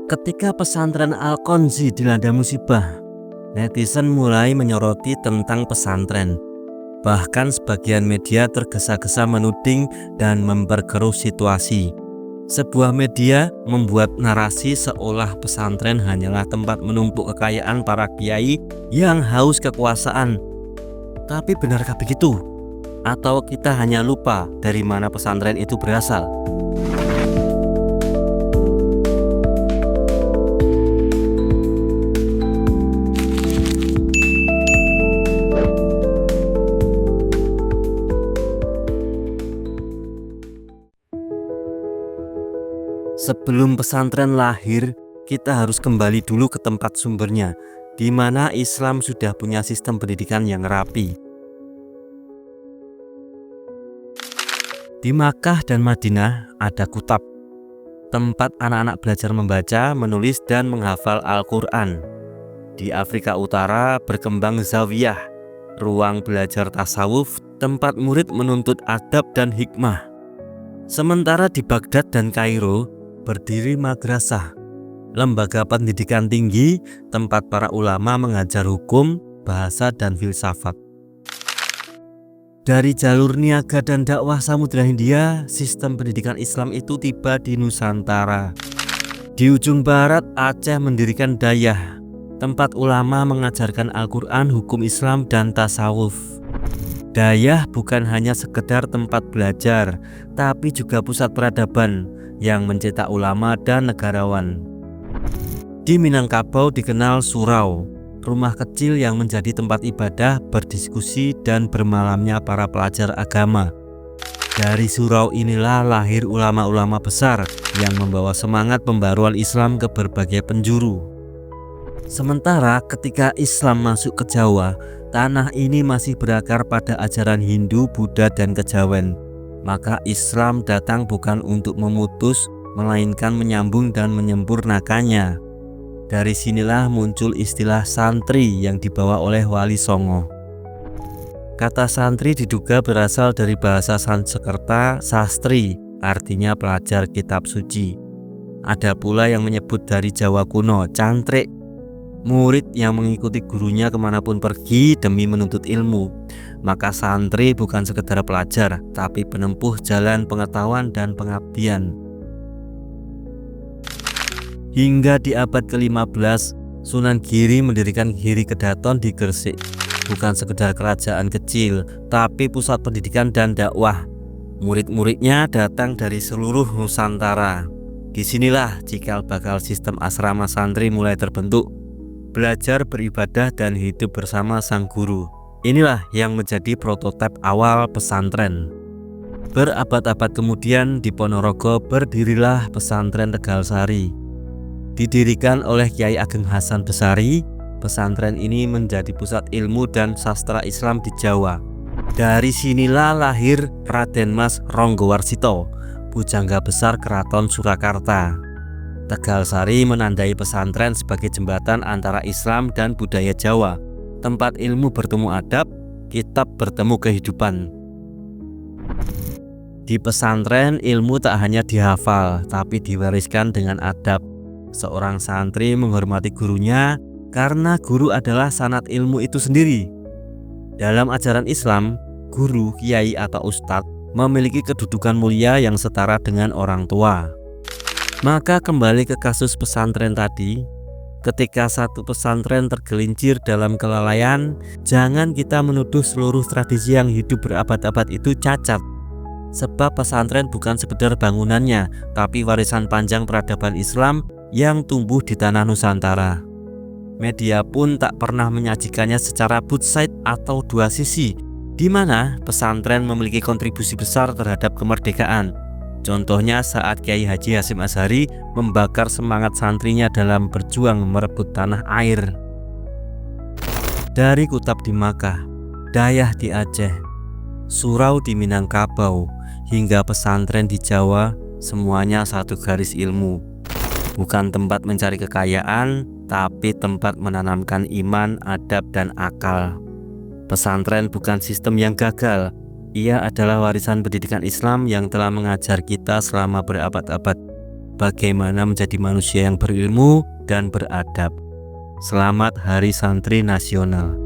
Ketika pesantren Al-Konzi dilanda musibah, netizen mulai menyoroti tentang pesantren. Bahkan sebagian media tergesa-gesa menuding dan memperkeruh situasi. Sebuah media membuat narasi seolah pesantren hanyalah tempat menumpuk kekayaan para kiai yang haus kekuasaan. Tapi benarkah begitu? Atau kita hanya lupa dari mana pesantren itu berasal? Sebelum pesantren lahir, kita harus kembali dulu ke tempat sumbernya, di mana Islam sudah punya sistem pendidikan yang rapi. Di Makkah dan Madinah ada Kutab, tempat anak-anak belajar membaca, menulis, dan menghafal Al-Quran. Di Afrika Utara berkembang Zawiyah, ruang belajar tasawuf, tempat murid menuntut adab dan hikmah. Sementara di Baghdad dan Kairo berdiri madrasah, lembaga pendidikan tinggi, tempat para ulama mengajar hukum, bahasa, dan filsafat. Dari jalur niaga dan dakwah Samudra Hindia, sistem pendidikan Islam itu tiba di Nusantara. Di ujung barat, Aceh mendirikan Dayah, tempat ulama mengajarkan Al-Quran, hukum Islam, dan tasawuf. Dayah bukan hanya sekedar tempat belajar, tapi juga pusat peradaban yang mencetak ulama dan negarawan. Di Minangkabau dikenal surau, rumah kecil yang menjadi tempat ibadah, berdiskusi, dan bermalamnya para pelajar agama. Dari surau inilah lahir ulama-ulama besar yang membawa semangat pembaruan Islam ke berbagai penjuru. Sementara ketika Islam masuk ke Jawa, tanah ini masih berakar pada ajaran Hindu, Buddha, dan kejawen. Maka Islam datang bukan untuk memutus, melainkan menyambung dan menyempurnakannya. Dari sinilah muncul istilah santri yang dibawa oleh Wali Songo. Kata santri diduga berasal dari bahasa Sanskerta sastri, artinya pelajar kitab suci. Ada pula yang menyebut dari Jawa kuno, cantrik, murid yang mengikuti gurunya kemanapun pergi demi menuntut ilmu. Maka santri bukan sekedar pelajar, tapi penempuh jalan pengetahuan dan pengabdian. Hingga di abad ke-15, Sunan Giri mendirikan Giri Kedaton di Gresik. Bukan sekedar kerajaan kecil, tapi pusat pendidikan dan dakwah. Murid-muridnya datang dari seluruh Nusantara. Disinilah cikal bakal sistem asrama santri mulai terbentuk. Belajar, beribadah, dan hidup bersama sang guru. Inilah yang menjadi prototipe awal pesantren. Berabad-abad kemudian di Ponorogo berdirilah pesantren Tegalsari. Didirikan oleh Kiai Ageng Hasan Besari, pesantren ini menjadi pusat ilmu dan sastra Islam di Jawa. Dari sinilah lahir Raden Mas Ronggowarsito, pujangga besar Keraton Surakarta. Tegalsari menandai pesantren sebagai jembatan antara Islam dan budaya Jawa. Tempat ilmu bertemu adab, kitab bertemu kehidupan. Di pesantren, ilmu tak hanya dihafal, tapi diwariskan dengan adab. Seorang santri menghormati gurunya karena guru adalah sanad ilmu itu sendiri. Dalam ajaran Islam, guru, kiai, atau ustadz memiliki kedudukan mulia yang setara dengan orang tua. Maka kembali ke kasus pesantren tadi, ketika satu pesantren tergelincir dalam kelalaian, jangan kita menuduh seluruh tradisi yang hidup berabad-abad itu cacat. Sebab pesantren bukan sekedar bangunannya, tapi warisan panjang peradaban Islam yang tumbuh di tanah Nusantara. Media pun tak pernah menyajikannya secara both side atau dua sisi, di mana pesantren memiliki kontribusi besar terhadap kemerdekaan. Contohnya saat Kiai Haji Hasyim Asy'ari membakar semangat santrinya dalam berjuang merebut tanah air. Dari Kutab di Makkah, Dayah di Aceh, surau di Minangkabau, hingga pesantren di Jawa, semuanya satu garis ilmu. Bukan tempat mencari kekayaan, tapi tempat menanamkan iman, adab, dan akal. Pesantren bukan sistem yang gagal. Ia adalah warisan pendidikan Islam yang telah mengajar kita selama berabad-abad. bagaimana menjadi manusia yang berilmu dan beradab. Selamat Hari Santri Nasional.